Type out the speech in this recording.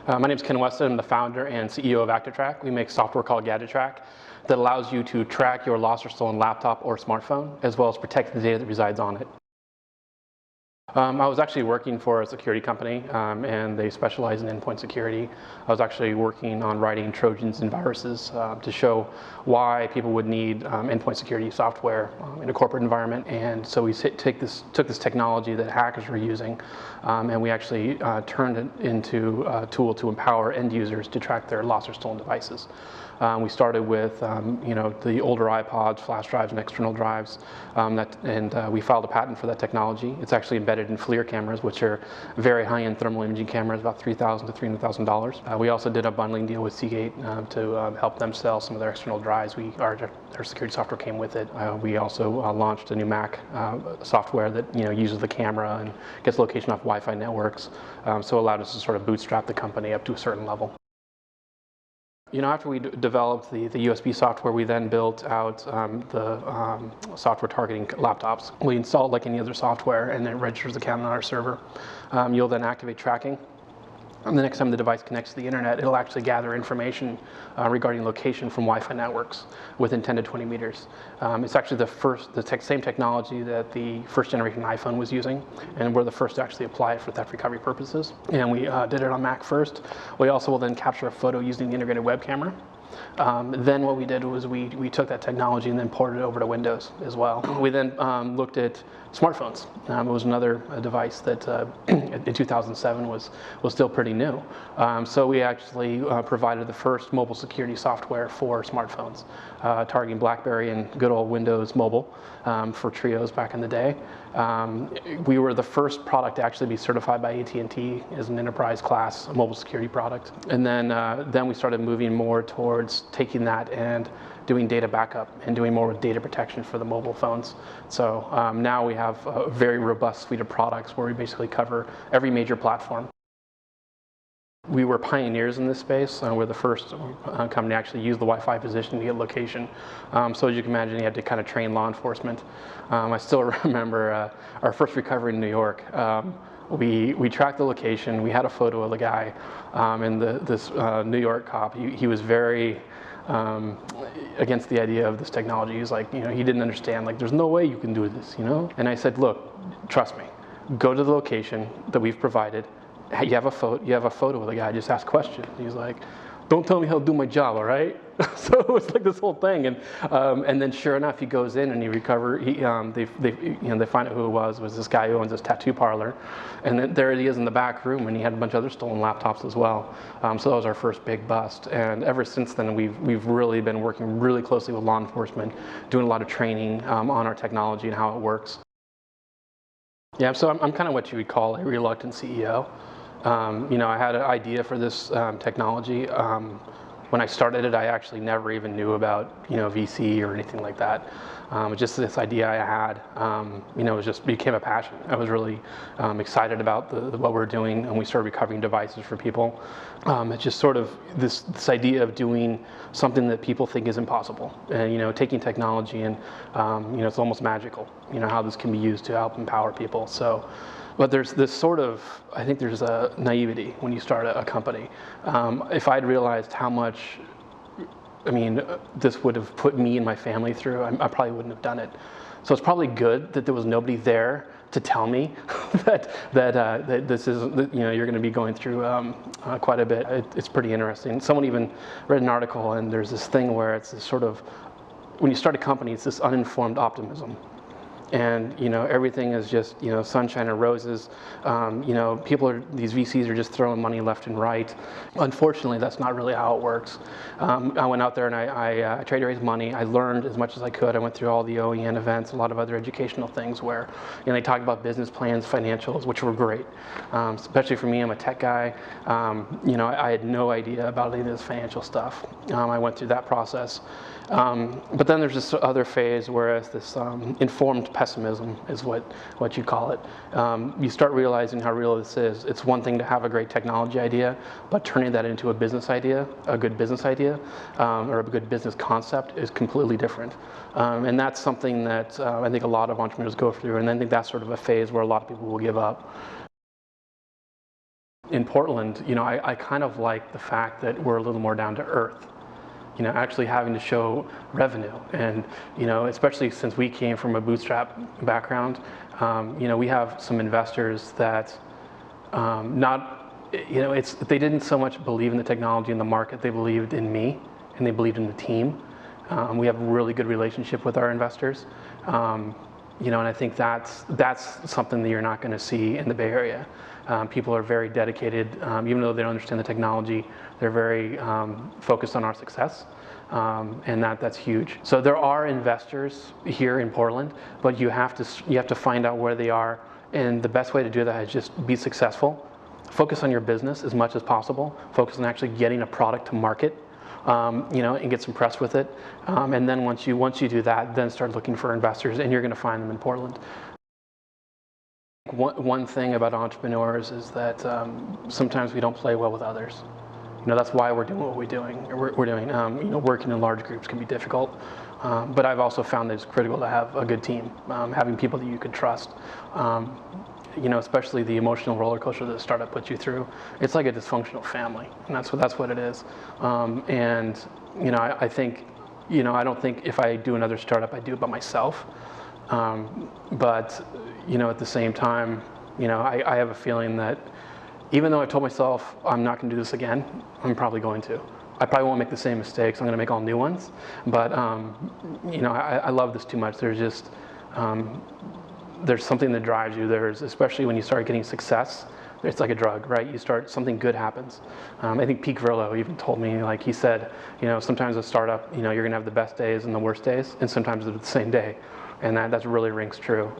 My name is Ken Westin. I'm the founder and CEO of GadgetTrak. We make software called GadgetTrak that allows you to track your lost or stolen laptop or smartphone, as well as protect the data that resides on it. I was actually working for a security company, and they specialize in endpoint security. I was actually working on writing Trojans and viruses to show why people would need endpoint security software in a corporate environment. And so we took this technology that hackers were using, and we actually turned it into a tool to empower end users to track their lost or stolen devices. We started with the older iPods, flash drives, and external drives, and we filed a patent for that technology. It's actually embedded in FLIR cameras, which are very high-end thermal imaging cameras, about $3,000 to $300,000. We also did a bundling deal with Seagate to help them sell some of their external drives. Our security software came with it. We also launched a new Mac software that uses the camera and gets location off Wi-Fi networks, so allowed us to sort of bootstrap the company up to a certain level. After we developed the USB software, we then built out the software targeting laptops. We install it like any other software, and it registers the account on our server. You'll then activate tracking. And the next time the device connects to the internet, it'll actually gather information regarding location from Wi-Fi networks within 10 to 20 meters. It's actually the same technology that the first generation iPhone was using, and we're the first to actually apply it for theft recovery purposes. And we did it on Mac first. We also will then capture a photo using the integrated web camera. Then what we did was we took that technology and then ported it over to Windows as well. We then looked at smartphones. It was another device that in 2007 was still pretty new. So we actually provided the first mobile security software for smartphones, targeting BlackBerry and good old Windows Mobile for Trios back in the day. We were the first product to actually be certified by AT&T as an enterprise class mobile security product. And then we started moving more towards taking that and doing data backup and doing more with data protection for the mobile phones. So now we have a very robust suite of products where we basically cover every major platform. We were pioneers in this space. We're the first company to actually use the Wi-Fi position to get location. So as you can imagine, you had to kind of train law enforcement. I still remember our first recovery in New York. We tracked the location. We had a photo of the guy, and this New York cop. He was very against the idea of this technology. He's like, he didn't understand. Like, there's no way you can do this, And I said, look, trust me. Go to the location that we've provided. You have a photo of the guy. Just ask questions. He's like, don't tell me how to do my job, all right? So it was like this whole thing, and then sure enough, he goes in and they find out who it was this guy who owns this tattoo parlor, and then there he is in the back room, and he had a bunch of other stolen laptops as well. So that was our first big bust, and ever since then we've really been working really closely with law enforcement, doing a lot of training on our technology and how it works. Yeah, so I'm kind of what you would call a reluctant CEO. I had an idea for this technology. When I started it, I actually never even knew about VC or anything like that. Just this idea I had, it just became a passion. I was really excited about what we're doing, and we started recovering devices for people. It's just sort of this idea of doing something that people think is impossible, and taking technology and it's almost magical. How this can be used to help empower people. So. But there's this sort of, I think there's a naivety when you start a company. If I'd realized how much, this would have put me and my family through, I probably wouldn't have done it. So it's probably good that there was nobody there to tell me that this is, you're going to be going through quite a bit. It's pretty interesting. Someone even read an article, and there's this thing where it's this sort of, when you start a company, it's this uninformed optimism. And everything is just sunshine and roses. These VCs are just throwing money left and right. Unfortunately, that's not really how it works. I went out there and I tried to raise money. I learned as much as I could. I went through all the OEN events, a lot of other educational things where they talk about business plans, financials, which were great. Especially for me, I'm a tech guy. I had no idea about any of this financial stuff. I went through that process. But then there's this other phase where it's this informed pessimism is what you call it. You start realizing how real this is. It's one thing to have a great technology idea, but turning that into a business idea, a good business idea, or a good business concept is completely different. And that's something that I think a lot of entrepreneurs go through, and I think that's sort of a phase where a lot of people will give up. in Portland, you know, I kind of like the fact that we're a little more down to earth. You know, actually having to show revenue, and you know, especially since we came from a bootstrap background, you know, we have some investors that you know, they didn't so much believe in the technology and the market, they believed in me and they believed in the team. We have a really good relationship with our investors. You know, and I think that's something that you're not going to see in the Bay Area. People are very dedicated, even though they don't understand the technology, they're very focused on our success, and that's huge. So there are investors here in Portland, but you have to find out where they are, and the best way to do that is just be successful. Focus on your business as much as possible. Focus on actually getting a product to market. You know, and get some press with it, and then once you do that, then start looking for investors, and you're going to find them in Portland. One thing about entrepreneurs is that sometimes we don't play well with others. You know, that's why we're doing what we're doing. You know, working in large groups can be difficult, but I've also found that it's critical to have a good team, having people that you can trust. You know, especially the emotional roller coaster that a startup puts you through. It's like a dysfunctional family, and that's what it is. And you know, I think, you know, I don't think if I do another startup, I do it by myself. But you know, at the same time, you know, I have a feeling that even though I told myself I'm not going to do this again, I'm probably going to. I probably won't make the same mistakes. I'm going to make all new ones. But you know, I love this too much. There's just there's something that drives you. Especially when you start getting success, it's like a drug, right? Something good happens. I think Pete Grillo even told me, like he said, you know, sometimes a startup, you know, you're gonna have the best days and the worst days, and sometimes it's the same day, and that really rings true.